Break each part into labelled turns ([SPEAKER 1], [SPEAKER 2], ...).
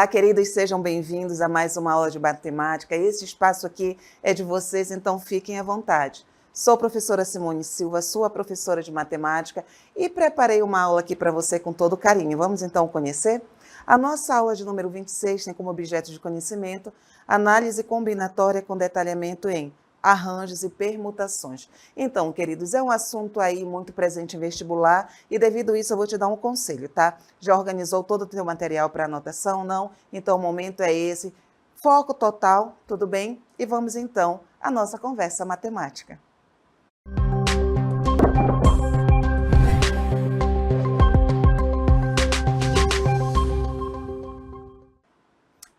[SPEAKER 1] Olá, queridos, sejam bem-vindos a mais uma aula de matemática. Esse espaço aqui é de vocês, então fiquem à vontade. Sou a professora Simone Silva, sua professora de matemática, e preparei uma aula aqui para você com todo carinho. Vamos então conhecer? A nossa aula de número 26 tem como objeto de conhecimento análise combinatória com detalhamento em arranjos e permutações. Então, queridos, é um assunto aí muito presente em vestibular e devido a isso eu vou te dar um conselho, tá? Já organizou todo o teu material para anotação? Não? Então o momento é esse. Foco total, tudo bem? E vamos então à nossa conversa matemática.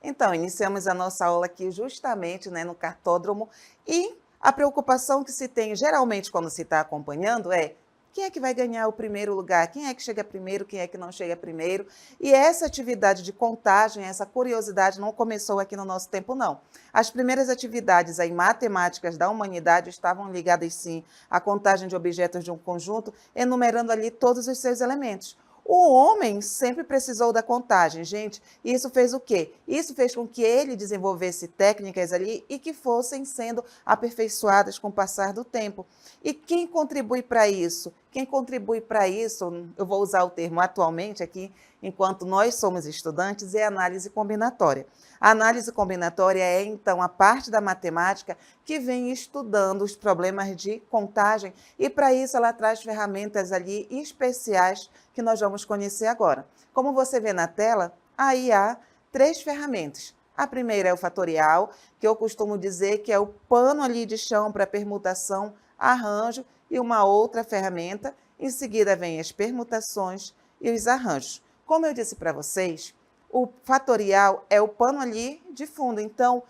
[SPEAKER 1] Então, iniciamos a nossa aula aqui justamente, no cartódromo, e a preocupação que se tem geralmente quando se está acompanhando é quem é que vai ganhar o primeiro lugar, quem é que chega primeiro, quem é que não chega primeiro. E essa atividade de contagem, essa curiosidade não começou aqui no nosso tempo, não. As primeiras atividades aí, matemáticas da humanidade estavam ligadas, sim, à contagem de objetos de um conjunto, enumerando ali todos os seus elementos. O homem sempre precisou da contagem, gente. Isso fez o quê? Isso fez com que ele desenvolvesse técnicas ali e que fossem sendo aperfeiçoadas com o passar do tempo. E quem contribui para isso? Quem contribui para isso, eu vou usar o termo atualmente aqui, enquanto nós somos estudantes, é a análise combinatória. A análise combinatória é, então, a parte da matemática que vem estudando os problemas de contagem e, para isso, ela traz ferramentas ali especiais que nós vamos conhecer agora. Como você vê na tela, aí há 3 ferramentas. A primeira é o fatorial, que eu costumo dizer que é o pano ali de chão para permutação, arranjo e uma outra ferramenta. Em seguida vem as permutações e os arranjos. Como eu disse para vocês, o fatorial é o pano ali de fundo, então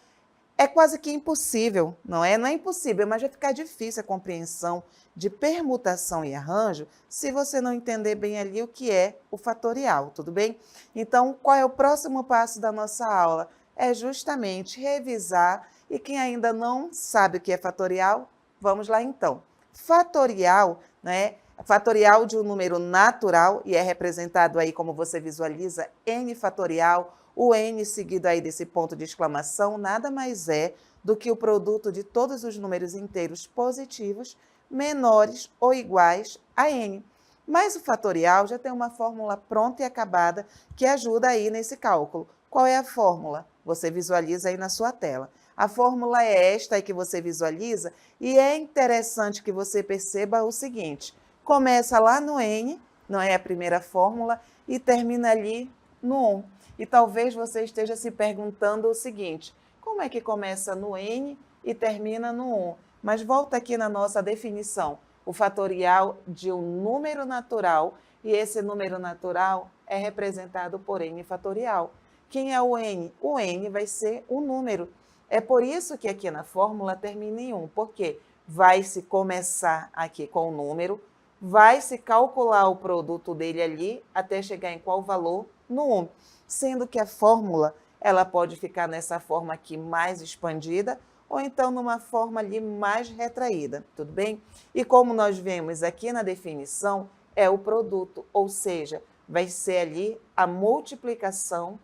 [SPEAKER 1] é quase que impossível, não é? Não é impossível, mas vai ficar difícil a compreensão de permutação e arranjo se você não entender bem ali o que é o fatorial, tudo bem? Então, qual é o próximo passo da nossa aula? É justamente revisar, e quem ainda não sabe o que é fatorial, vamos lá então. Fatorial, né? Fatorial de um número natural, e é representado aí, como você visualiza, n fatorial. O n seguido aí desse ponto de exclamação nada mais é do que o produto de todos os números inteiros positivos menores ou iguais a n. Mas o fatorial já tem uma fórmula pronta e acabada que ajuda aí nesse cálculo. Qual é a fórmula? Você visualiza aí na sua tela. A fórmula é esta aí que você visualiza e é interessante que você perceba o seguinte: começa lá no n, não é a primeira fórmula, e termina ali no 1. E talvez você esteja se perguntando o seguinte: como é que começa no n e termina no 1? Mas volta aqui na nossa definição: o fatorial de um número natural, e esse número natural é representado por n fatorial. Quem é o n? O n vai ser um número. É por isso que aqui na fórmula termina em 1, porque vai se começar aqui com o número, vai se calcular o produto dele ali até chegar em qual valor? No 1. Sendo que a fórmula ela pode ficar nessa forma aqui mais expandida ou então numa forma ali mais retraída, tudo bem? E como nós vemos aqui na definição, é o produto, ou seja, vai ser ali a multiplicação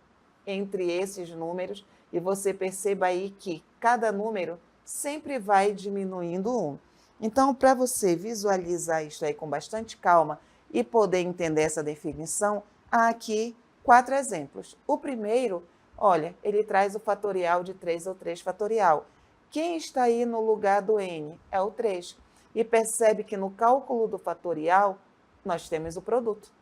[SPEAKER 1] entre esses números, e você perceba aí que cada número sempre vai diminuindo 1. Então, para você visualizar isso aí com bastante calma e poder entender essa definição, há aqui 4 exemplos. O primeiro, olha, ele traz o fatorial de 3 ou 3 fatorial. Quem está aí no lugar do n? É o 3. E percebe que no cálculo do fatorial, nós temos o produto.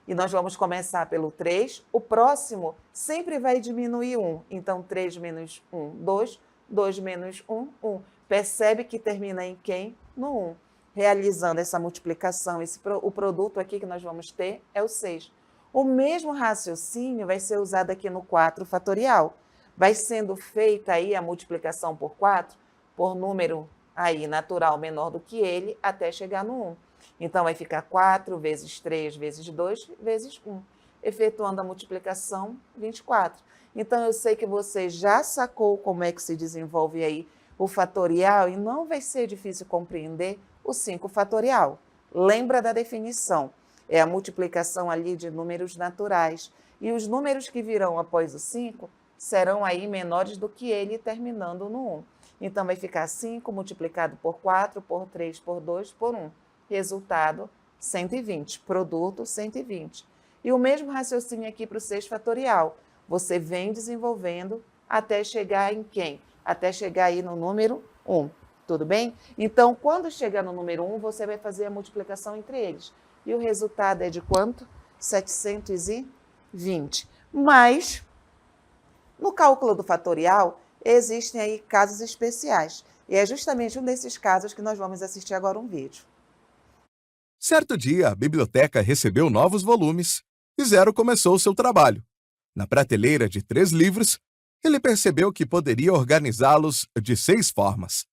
[SPEAKER 1] E nós vamos começar pelo 3. O próximo sempre vai diminuir 1. Então, 3 menos 1, 2. 2 menos 1, 1. Percebe que termina em quem? No 1. Realizando essa multiplicação, o produto aqui que nós vamos ter é o 6. O mesmo raciocínio vai ser usado aqui no 4 fatorial. Vai sendo feita aí a multiplicação por 4, por número aí natural menor do que ele, até chegar no 1. Então, vai ficar 4 vezes 3 vezes 2 vezes 1. Efetuando a multiplicação, 24. Então, eu sei que você já sacou como é que se desenvolve aí o fatorial e não vai ser difícil compreender o 5 fatorial. Lembra da definição? É a multiplicação ali de números naturais. E os números que virão após o 5 serão aí menores do que ele, terminando no 1. Então, vai ficar 5 multiplicado por 4, por 3, por 2, por 1. Resultado, 120. Produto, 120. E o mesmo raciocínio aqui para o 6 fatorial. Você vem desenvolvendo até chegar em quem? Até chegar aí no número 1. Tudo bem? Então, quando chegar no número 1, você vai fazer a multiplicação entre eles. E o resultado é de quanto? 720. Mas, no cálculo do fatorial, existem aí casos especiais. E é justamente um desses casos que nós vamos assistir agora um vídeo.
[SPEAKER 2] Certo dia, a biblioteca recebeu novos volumes e Zero começou seu trabalho. Na prateleira de 3 livros, ele percebeu que poderia organizá-los de 6 formas.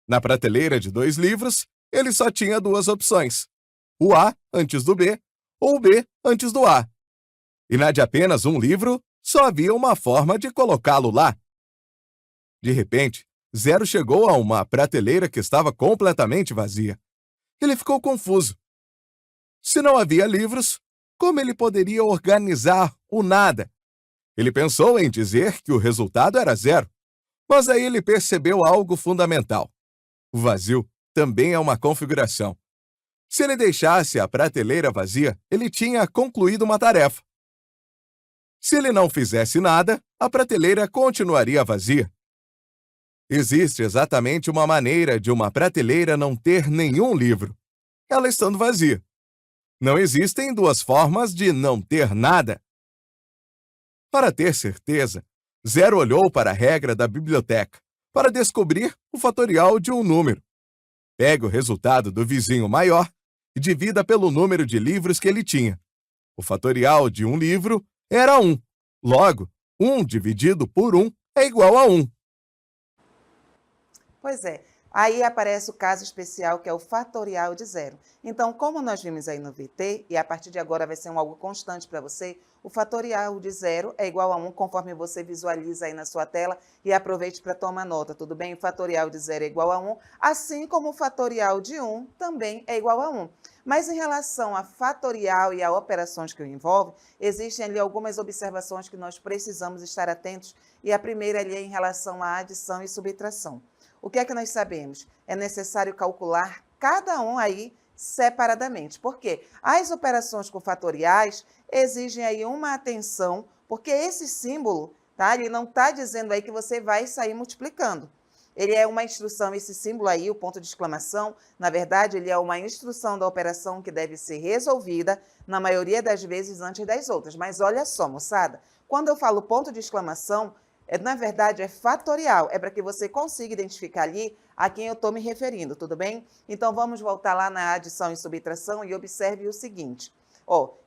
[SPEAKER 2] Na prateleira de 2 livros, ele só tinha 2 opções: o A antes do B ou o B antes do A. E na de apenas um livro, só havia uma forma de colocá-lo lá. De repente, Zero chegou a uma prateleira que estava completamente vazia. Ele ficou confuso. Se não havia livros, como ele poderia organizar o nada? Ele pensou em dizer que o resultado era 0, mas aí ele percebeu algo fundamental. O vazio também é uma configuração. Se ele deixasse a prateleira vazia, ele tinha concluído uma tarefa. Se ele não fizesse nada, a prateleira continuaria vazia. Existe exatamente uma maneira de uma prateleira não ter nenhum livro, ela estando vazia. Não existem 2 formas de não ter nada. Para ter certeza, Zero olhou para a regra da biblioteca para descobrir o fatorial de um número. Pegue o resultado do vizinho maior e divida pelo número de livros que ele tinha. O fatorial de um livro era 1. Logo, 1 dividido por 1 é igual a 1.
[SPEAKER 1] Pois é. Aí aparece o caso especial, que é o fatorial de 0. Então, como nós vimos aí no VT, e a partir de agora vai ser algo constante para você, o fatorial de 0 é igual a 1, conforme você visualiza aí na sua tela, e aproveite para tomar nota, tudo bem? O fatorial de 0 é igual a 1, assim como o fatorial de 1 também é igual a 1. Mas em relação a fatorial e a operações que o envolvem, existem ali algumas observações que nós precisamos estar atentos, e a primeira ali é em relação à adição e subtração. O que é que nós sabemos? É necessário calcular cada um aí separadamente. Por quê? As operações com fatoriais exigem aí uma atenção, porque esse símbolo, tá? Ele não está dizendo aí que você vai sair multiplicando. Ele é uma instrução, esse símbolo aí, o ponto de exclamação, na verdade, ele é uma instrução da operação que deve ser resolvida, na maioria das vezes, antes das outras. Mas olha só, moçada, quando eu falo ponto de exclamação, na verdade, é fatorial, é para que você consiga identificar ali a quem eu estou me referindo, tudo bem? Então, vamos voltar lá na adição e subtração e observe o seguinte.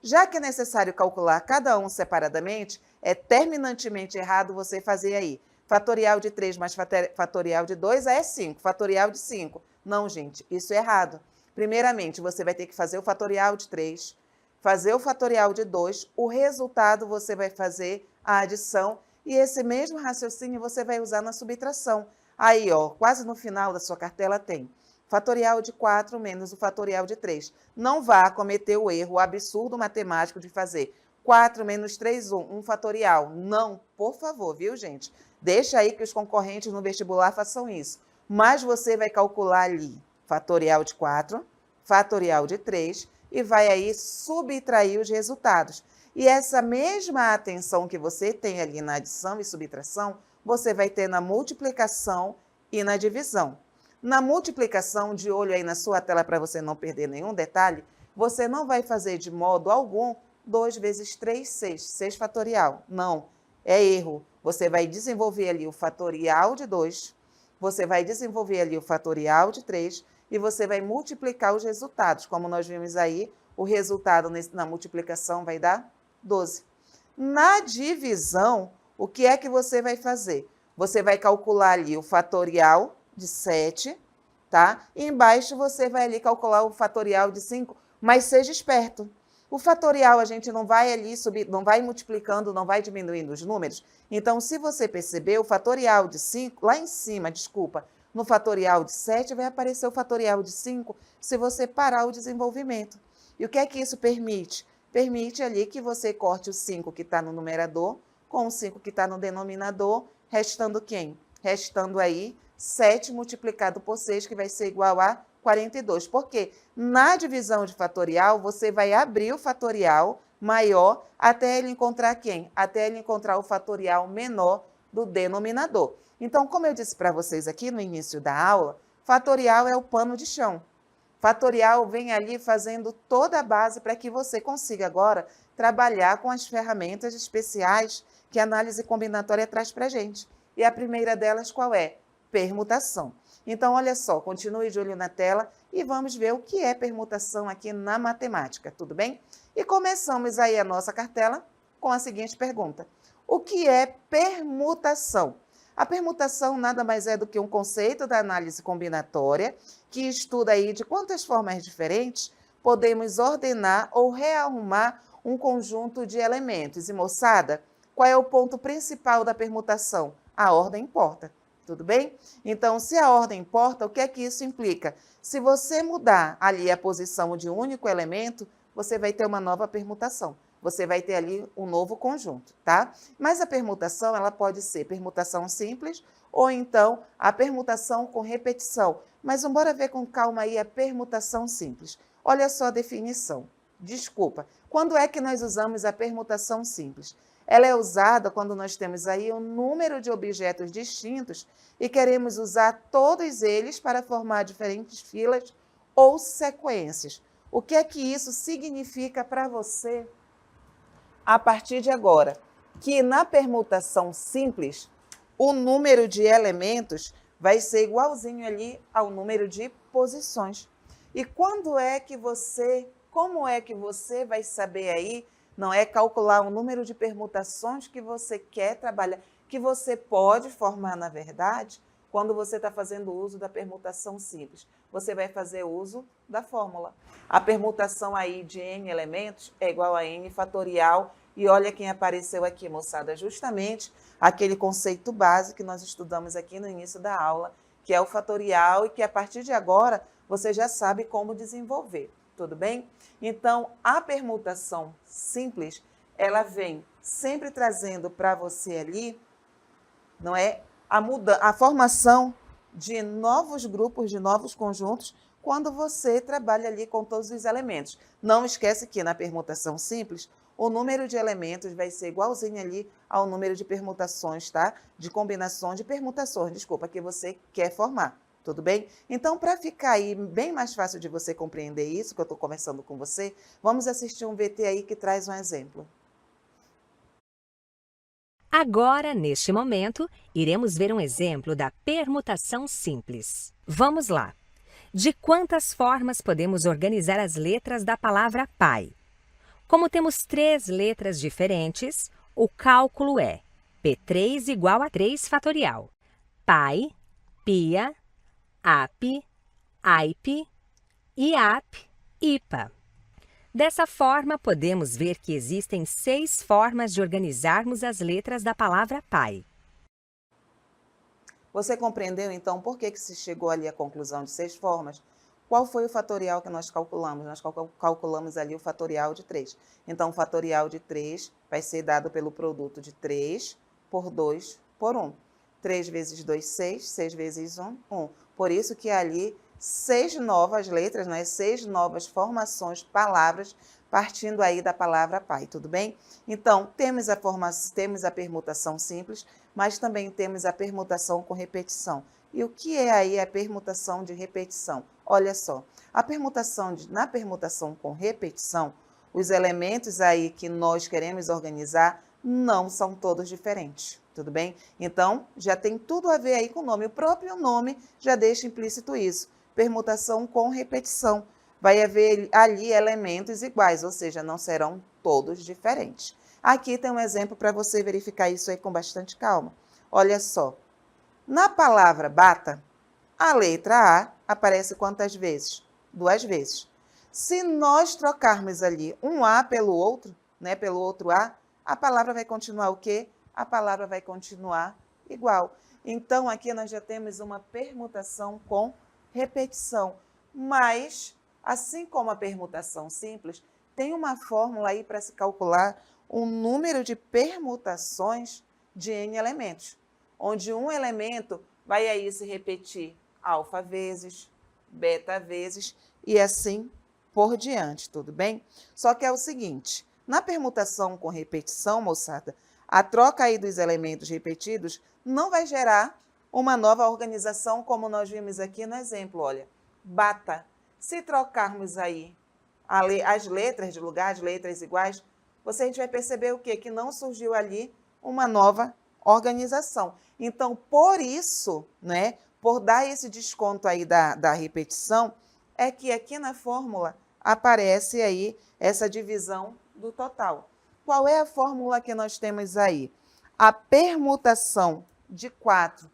[SPEAKER 1] Já que é necessário calcular cada um separadamente, é terminantemente errado você fazer aí. Fatorial de 3 mais fatorial de 2 é 5, fatorial de 5. Não, gente, isso é errado. Primeiramente, você vai ter que fazer o fatorial de 3, fazer o fatorial de 2, o resultado você vai fazer a adição, e esse mesmo raciocínio você vai usar na subtração. Aí, quase no final da sua cartela tem fatorial de 4 menos o fatorial de 3. Não vá cometer o erro, o absurdo matemático de fazer 4 menos 3, 1 fatorial. Não, por favor, viu, gente? Deixa aí que os concorrentes no vestibular façam isso. Mas você vai calcular ali fatorial de 4, fatorial de 3 e vai aí subtrair os resultados. E essa mesma atenção que você tem ali na adição e subtração, você vai ter na multiplicação e na divisão. Na multiplicação, de olho aí na sua tela para você não perder nenhum detalhe, você não vai fazer de modo algum 2 vezes 3, 6, 6 fatorial. Não, é erro. Você vai desenvolver ali o fatorial de 2, você vai desenvolver ali o fatorial de 3 e você vai multiplicar os resultados. Como nós vimos aí, o resultado na multiplicação vai dar 12. Na divisão, o que é que você vai fazer? Você vai calcular ali o fatorial de 7, tá? E embaixo você vai ali calcular o fatorial de 5, mas seja esperto. O fatorial a gente não vai ali subir, não vai multiplicando, não vai diminuindo os números. Então, se você perceber, o fatorial de 5, lá em cima, desculpa, no fatorial de 7 vai aparecer o fatorial de 5 se você parar o desenvolvimento. E o que é que isso permite? permite ali que você corte o 5 que está no numerador com o 5 que está no denominador, restando quem? Restando aí 7 multiplicado por 6, que vai ser igual a 42. Porque na divisão de fatorial, você vai abrir o fatorial maior até ele encontrar quem? Até ele encontrar o fatorial menor do denominador. Então, como eu disse para vocês aqui no início da aula, fatorial é o pano de chão. Fatorial vem ali fazendo toda a base para que você consiga agora trabalhar com as ferramentas especiais que a análise combinatória traz para a gente. E a primeira delas qual é? Permutação. Então, olha só, continue de olho na tela e vamos ver o que é permutação aqui na matemática, tudo bem? E começamos aí a nossa cartela com a seguinte pergunta. O que é permutação? A permutação nada mais é do que um conceito da análise combinatória que estuda aí de quantas formas diferentes podemos ordenar ou rearrumar um conjunto de elementos. E, moçada, qual é o ponto principal da permutação? A ordem importa, tudo bem? Então, se a ordem importa, o que é que isso implica? Se você mudar ali a posição de um único elemento, você vai ter uma nova permutação. Você vai ter ali um novo conjunto, tá? Mas a permutação, ela pode ser permutação simples ou então a permutação com repetição. Mas vamos ver com calma aí a permutação simples. Olha só a definição. Desculpa. Quando é que nós usamos a permutação simples? Ela é usada quando nós temos aí um número de objetos distintos e queremos usar todos eles para formar diferentes filas ou sequências. O que é que isso significa para você a partir de agora? Que na permutação simples, o número de elementos vai ser igualzinho ali ao número de posições. E quando é que como é que você vai saber aí, não é calcular o número de permutações que você quer trabalhar, que você pode formar, na verdade, quando você está fazendo uso da permutação simples? Você vai fazer uso da fórmula. A permutação aí de n elementos é igual a n fatorial. E olha quem apareceu aqui, moçada, justamente aquele conceito básico que nós estudamos aqui no início da aula, que é o fatorial e que a partir de agora você já sabe como desenvolver, tudo bem? Então, a permutação simples, ela vem sempre trazendo para você ali, não é, a formação de novos grupos, de novos conjuntos, quando você trabalha ali com todos os elementos. Não esquece que na permutação simples, o número de elementos vai ser igualzinho ali ao número de permutações, tá? De combinações, de permutações, desculpa, que você quer formar, tudo bem? Então, para ficar aí bem mais fácil de você compreender isso, que eu estou conversando com você, vamos assistir um VT aí que traz um exemplo.
[SPEAKER 3] Agora, neste momento, iremos ver um exemplo da permutação simples. Vamos lá! De quantas formas podemos organizar as letras da palavra pai? Como temos 3 letras diferentes, o cálculo é P3 igual a 3 fatorial. Pai, pia, ap, aip, iap, ipa. Dessa forma, podemos ver que existem 6 formas de organizarmos as letras da palavra pai.
[SPEAKER 1] Você compreendeu, então, por que se chegou ali à conclusão de 6 formas? Qual foi o fatorial que nós calculamos? Nós calculamos ali o fatorial de 3. Então, o fatorial de 3 vai ser dado pelo produto de 3 por 2 por 1. 3 vezes 2, 6. 6 vezes 1, 1. Por isso que ali 6 novas letras, né? 6 novas formações, palavras, partindo aí da palavra pai, tudo bem? Então, temos a permutação simples, mas também temos a permutação com repetição. E o que é aí a permutação de repetição? Olha só, na permutação com repetição, os elementos aí que nós queremos organizar não são todos diferentes, tudo bem? Então, já tem tudo a ver aí com o nome. O próprio nome já deixa implícito isso. Permutação com repetição. Vai haver ali elementos iguais, ou seja, não serão todos diferentes. Aqui tem um exemplo para você verificar isso aí com bastante calma. Olha só. Na palavra bata, a letra A aparece quantas vezes? 2 vezes. Se nós trocarmos ali um A pelo outro, né, pelo outro a palavra vai continuar o quê? A palavra vai continuar igual. Então, aqui nós já temos uma permutação com repetição. Mas, assim como a permutação simples, tem uma fórmula aí para se calcular o número de permutações de N elementos, onde um elemento vai aí se repetir alfa vezes, beta vezes e assim por diante, tudo bem? Só que é o seguinte, na permutação com repetição, moçada, a troca aí dos elementos repetidos não vai gerar uma nova organização, como nós vimos aqui no exemplo, olha, bata. Se trocarmos aí as letras de lugar, as letras iguais, a gente vai perceber o quê? Que não surgiu ali uma nova organização. Então, por isso, né, por dar esse desconto aí da repetição, é que aqui na fórmula aparece aí essa divisão do total. Qual é a fórmula que nós temos aí? A permutação de 4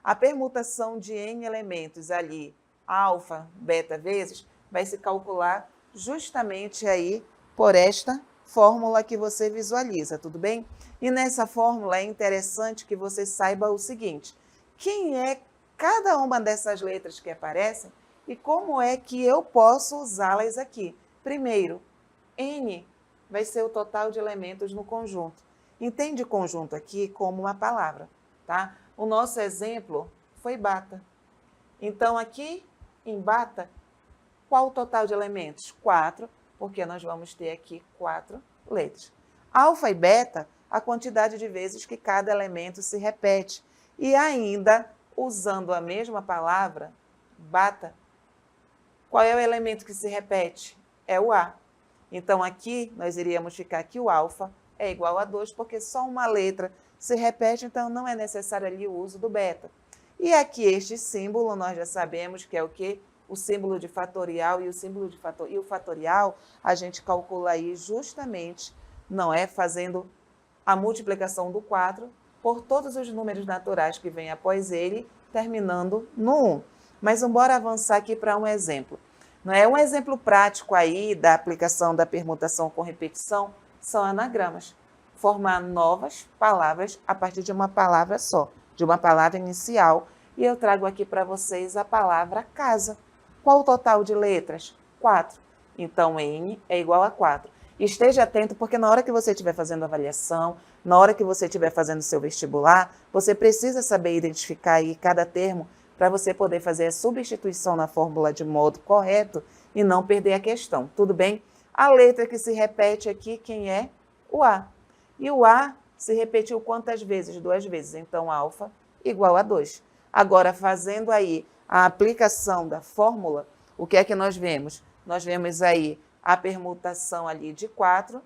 [SPEAKER 1] a permutação de N elementos ali, alfa, beta vezes, vai se calcular justamente aí por esta fórmula que você visualiza, tudo bem? E nessa fórmula é interessante que você saiba o seguinte, quem é cada uma dessas letras que aparecem e como é que eu posso usá-las aqui. Primeiro, N vai ser o total de elementos no conjunto. Entende conjunto aqui como uma palavra, tá? O nosso exemplo foi bata. Então, aqui em bata, qual o total de elementos? 4, porque nós vamos ter aqui 4 letras. Alfa e beta, a quantidade de vezes que cada elemento se repete. E ainda, usando a mesma palavra, bata, qual é o elemento que se repete? É o A. Então, aqui, nós iríamos ficar que o alfa é igual a 2, porque só uma letra se repete, então não é necessário ali o uso do beta. E aqui este símbolo, nós já sabemos que é o quê? O símbolo de fatorial e o símbolo de e o fatorial a gente calcula aí justamente, não é? Fazendo a multiplicação do 4 por todos os números naturais que vêm após ele, terminando no 1. Mas vamos avançar aqui para um exemplo. Não é um exemplo prático aí da aplicação da permutação com repetição, são anagramas. Formar novas palavras a partir de uma palavra só, de uma palavra inicial. E eu trago aqui para vocês a palavra casa. Qual o total de letras? 4. Então, N é igual a 4. Esteja atento, porque na hora que você estiver fazendo avaliação, na hora que você estiver fazendo seu vestibular, você precisa saber identificar aí cada termo para você poder fazer a substituição na fórmula de modo correto e não perder a questão. Tudo bem? A letra que se repete aqui, quem é? O A. E o A se repetiu quantas vezes? 2 vezes. Então, alfa igual a 2. Agora, fazendo aí a aplicação da fórmula, o que é que nós vemos? Nós vemos aí a permutação ali de 4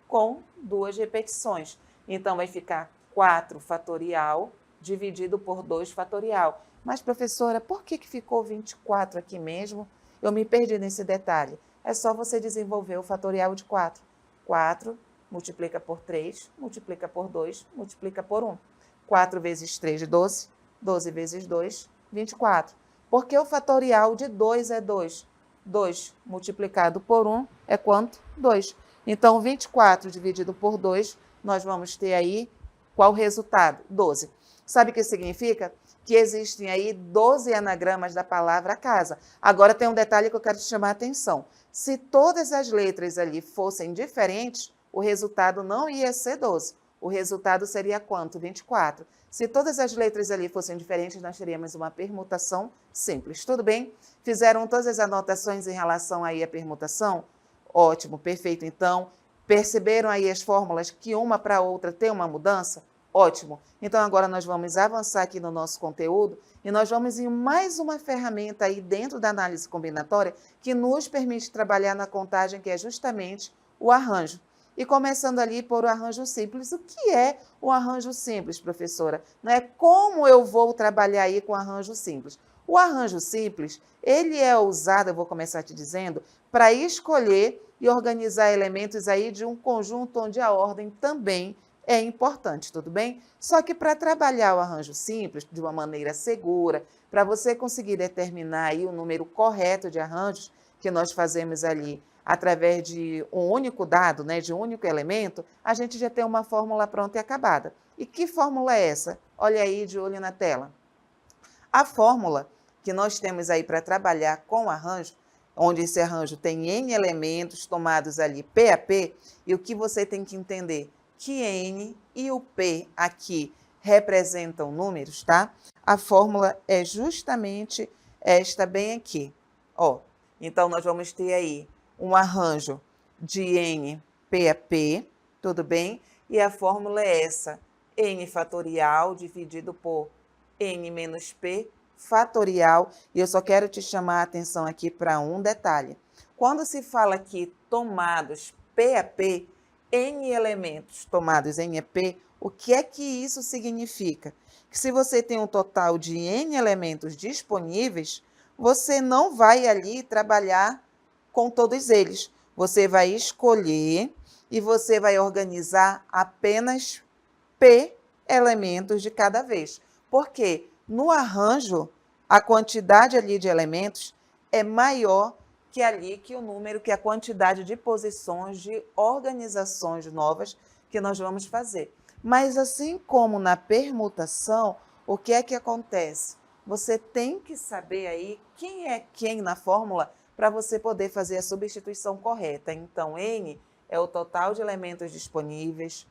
[SPEAKER 1] com 2 repetições. Então, vai ficar 4 fatorial dividido por 2 fatorial. Mas, professora, por que ficou 24 aqui mesmo? Eu me perdi nesse detalhe. É só você desenvolver o fatorial de 4. 4 multiplica por 3, multiplica por 2, multiplica por 1. 4 vezes 3, 12. 12 vezes 2, 24. Porque o fatorial de 2 é 2. 2 multiplicado por 1 é quanto? 2. Então, 24 dividido por 2, nós vamos ter aí qual resultado? 12. Sabe o que significa? Que existem aí 12 anagramas da palavra casa. Agora tem um detalhe que eu quero te chamar a atenção. Se todas as letras ali fossem diferentes, o resultado não ia ser 12. O resultado seria quanto? 24. Se todas as letras ali fossem diferentes, nós teríamos uma permutação simples. Tudo bem? Fizeram todas as anotações em relação aí à permutação? Ótimo, perfeito. Então, perceberam aí as fórmulas que uma para outra tem uma mudança? Ótimo. Então, agora nós vamos avançar aqui no nosso conteúdo e nós vamos em mais uma ferramenta aí dentro da análise combinatória que nos permite trabalhar na contagem, que é justamente o arranjo. E começando ali por o arranjo simples. O que é o arranjo simples, professora? Não é como eu vou trabalhar aí com o arranjo simples. O arranjo simples, ele é usado, eu vou começar te dizendo, para escolher e organizar elementos aí de um conjunto onde a ordem também é importante, tudo bem? Só que para trabalhar o arranjo simples de uma maneira segura, para você conseguir determinar aí o número correto de arranjos que nós fazemos ali através de um único dado, né, de um único elemento, a gente já tem uma fórmula pronta e acabada. E que fórmula é essa? Olha aí de olho na tela. A fórmula que nós temos aí para trabalhar com o arranjo onde esse arranjo tem N elementos tomados ali P a P, e o que você tem que entender? Que N e o P aqui representam números, tá? A fórmula é justamente esta bem aqui, ó. Então, nós vamos ter aí um arranjo de N P a P, tudo bem? E a fórmula é essa, N fatorial dividido por N menos P fatorial. E eu só quero te chamar a atenção aqui para um detalhe. Quando se fala aqui tomados P a P, N elementos tomados em EP, o que é que isso significa? Que se você tem um total de N elementos disponíveis, você não vai ali trabalhar com todos eles. Você vai escolher e você vai organizar apenas P elementos de cada vez. Porque no arranjo, a quantidade ali de elementos é maior que ali que o número, que a quantidade de posições, de organizações novas que nós vamos fazer. Mas assim como na permutação, o que é que acontece? Você tem que saber aí quem é quem na fórmula para você poder fazer a substituição correta. Então, N é o total de elementos disponíveis,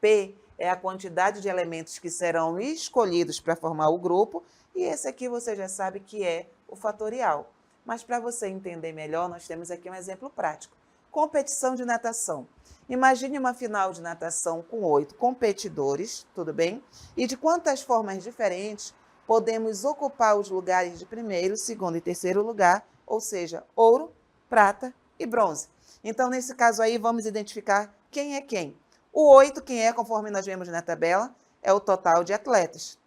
[SPEAKER 1] P é a quantidade de elementos que serão escolhidos para formar o grupo, e esse aqui você já sabe que é o fatorial. Mas para você entender melhor, nós temos aqui um exemplo prático. Competição de natação. Imagine uma final de natação com 8 competidores, tudo bem? E de quantas formas diferentes podemos ocupar os lugares de primeiro, segundo e terceiro lugar, ou seja, ouro, prata e bronze. Então, nesse caso aí, vamos identificar quem é quem. O 8, quem é, conforme nós vemos na tabela, é o total de atletas.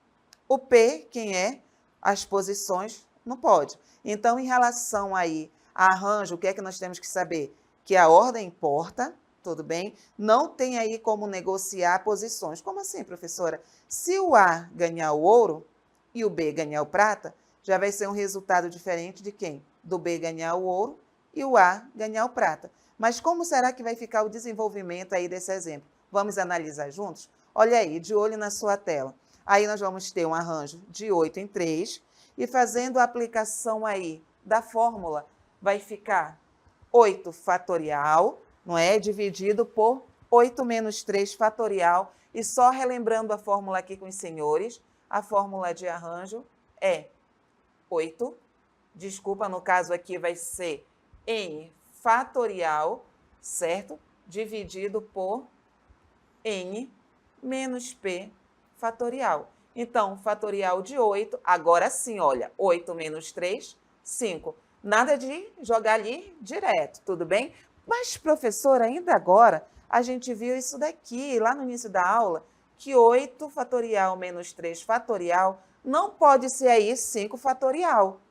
[SPEAKER 1] O P, quem é, as posições, não pode. Então, em relação aí a arranjo, o que é que nós temos que saber? Que a ordem importa, tudo bem? Não tem aí como negociar posições. Como assim, professora? Se o A ganhar o ouro e o B ganhar o prata, já vai ser um resultado diferente de quem? Do B ganhar o ouro e o A ganhar o prata. Mas como será que vai ficar o desenvolvimento aí desse exemplo? Vamos analisar juntos? Olha aí, de olho na sua tela. Aí nós vamos ter um arranjo de 8 em 3 e fazendo a aplicação aí da fórmula, vai ficar 8 fatorial, não é? Dividido por 8 menos 3 fatorial. E só relembrando a fórmula aqui com os senhores, a fórmula de arranjo é 8, desculpa, no caso aqui vai ser N fatorial, certo? Dividido por N menos P fatorial. Então, fatorial de 8, agora sim, olha, 8 menos 3, 5. Nada de jogar ali direto, tudo bem? Mas, professora, ainda agora, a gente viu isso daqui, lá no início da aula, que 8 fatorial menos 3 fatorial não pode ser aí 5 fatorial.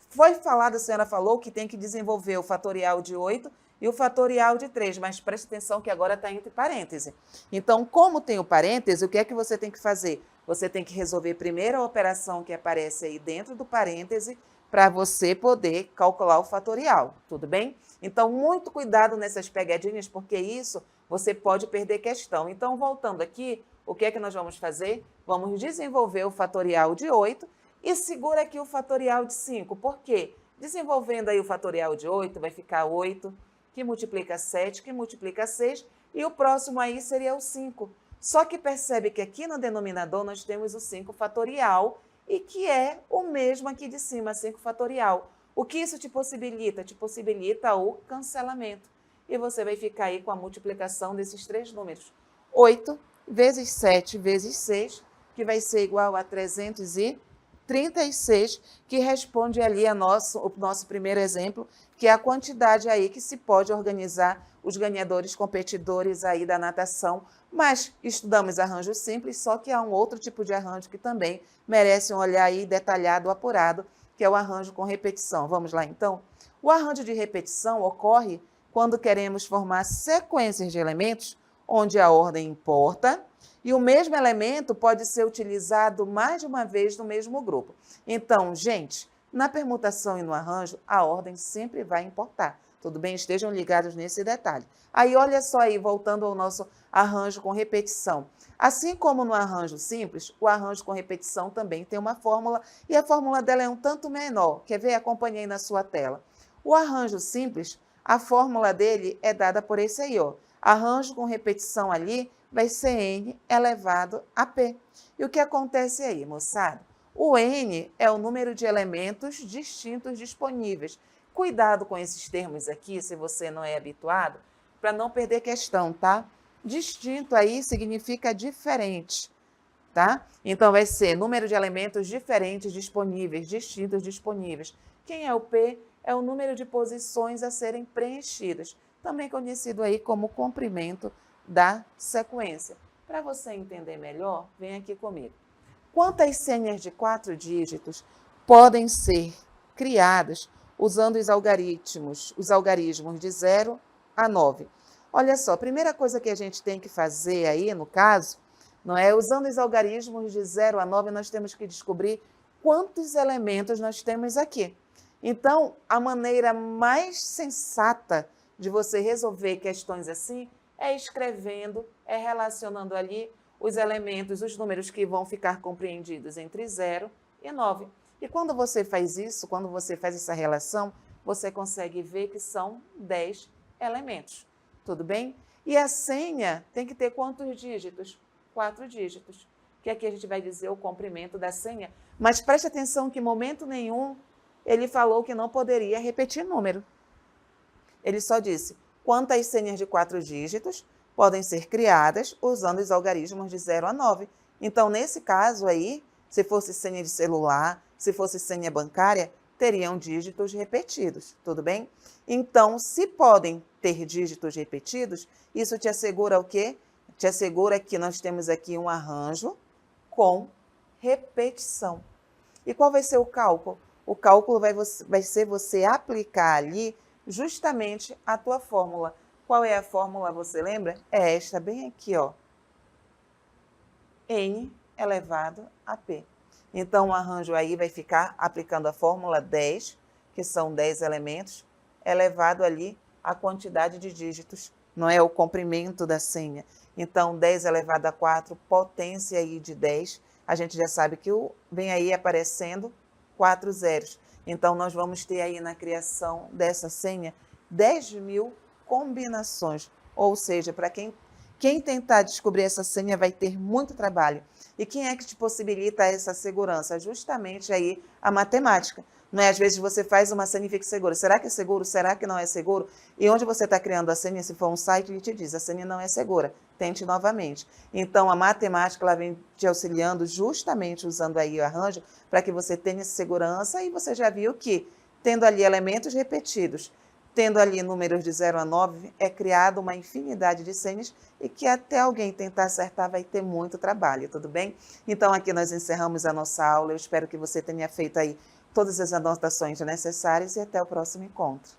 [SPEAKER 1] Foi falado, a senhora falou que tem que desenvolver o fatorial de 8 e o fatorial de 3, mas preste atenção que agora está entre parênteses. Então, como tem o parêntese, o que é que você tem que fazer? Você tem que resolver primeiro a operação que aparece aí dentro do parêntese para você poder calcular o fatorial, tudo bem? Então, muito cuidado nessas pegadinhas, porque isso você pode perder questão. Então, voltando aqui, o que é que nós vamos fazer? Vamos desenvolver o fatorial de 8 e segura aqui o fatorial de 5. Por quê? Desenvolvendo aí o fatorial de 8, vai ficar 8, que multiplica 7, que multiplica 6, e o próximo aí seria o 5. Só que percebe que aqui no denominador nós temos o 5 fatorial, e que é o mesmo aqui de cima, 5 fatorial. O que isso te possibilita? Te possibilita o cancelamento. E você vai ficar aí com a multiplicação desses três números. 8 vezes 7 vezes 6, que vai ser igual a 336, que responde ali o nosso primeiro exemplo, que é a quantidade aí que se pode organizar os ganhadores competidores aí da natação. Mas estudamos arranjo simples, só que há um outro tipo de arranjo que também merece um olhar aí detalhado, apurado, que é o arranjo com repetição. Vamos lá, então? O arranjo de repetição ocorre quando queremos formar sequências de elementos onde a ordem importa e o mesmo elemento pode ser utilizado mais de uma vez no mesmo grupo. Então, gente, na permutação e no arranjo, a ordem sempre vai importar. Tudo bem? Estejam ligados nesse detalhe. Aí, olha só aí, voltando ao nosso arranjo com repetição. Assim como no arranjo simples, o arranjo com repetição também tem uma fórmula, e a fórmula dela é um tanto menor. Quer ver? Acompanhe aí na sua tela. O arranjo simples, a fórmula dele é dada por esse aí, ó. Arranjo com repetição ali vai ser N elevado a P. E o que acontece aí, moçada? O N é o número de elementos distintos disponíveis. Cuidado com esses termos aqui, se você não é habituado, para não perder questão, tá? Distinto aí significa diferente, tá? Então, vai ser número de elementos diferentes disponíveis, distintos disponíveis. Quem é o P? É o número de posições a serem preenchidas, também conhecido aí como comprimento da sequência. Para você entender melhor, vem aqui comigo. Quantas senhas de 4 dígitos podem ser criadas usando os algarismos de 0 a 9? Olha só, a primeira coisa que a gente tem que fazer aí, no caso, não é? Usando os algarismos de 0 a 9, nós temos que descobrir quantos elementos nós temos aqui. Então, a maneira mais sensata de você resolver questões assim é escrevendo, é relacionando ali os elementos, os números que vão ficar compreendidos entre 0 e 9. E quando você faz isso, quando você faz essa relação, você consegue ver que são 10 elementos. Tudo bem? E a senha tem que ter quantos dígitos? 4 dígitos. Que aqui a gente vai dizer o comprimento da senha. Mas preste atenção que em momento nenhum ele falou que não poderia repetir número. Ele só disse quantas senhas de 4 dígitos podem ser criadas usando os algarismos de 0 a 9. Então, nesse caso aí, se fosse senha de celular, se fosse senha bancária, teriam dígitos repetidos, tudo bem? Então, se podem ter dígitos repetidos, isso te assegura o quê? Te assegura que nós temos aqui um arranjo com repetição. E qual vai ser o cálculo? O cálculo vai ser você aplicar ali justamente a tua fórmula. Qual é a fórmula, você lembra? É esta bem aqui, ó. N elevado a P. Então, o arranjo aí vai ficar aplicando a fórmula 10, que são 10 elementos, elevado ali a quantidade de dígitos, não é o comprimento da senha. Então, 10 elevado a 4, potência aí de 10, a gente já sabe que vem aí aparecendo 4 zeros. Então, nós vamos ter aí na criação dessa senha 10.000 combinações. Ou seja, para quem tentar descobrir essa senha vai ter muito trabalho. E quem é que te possibilita essa segurança? Justamente aí a matemática. Não é? Às vezes você faz uma senha e fica seguro. Será que é seguro? Será que não é seguro? E onde você está criando a senha, se for um site, ele te diz, a senha não é segura. Tente novamente. Então, a matemática ela vem te auxiliando justamente usando aí o arranjo para que você tenha segurança e você já viu que, tendo ali elementos repetidos, tendo ali números de 0 a 9, é criada uma infinidade de senhas e que até alguém tentar acertar vai ter muito trabalho, tudo bem? Então, aqui nós encerramos a nossa aula. Eu espero que você tenha feito aí todas as anotações necessárias e até o próximo encontro.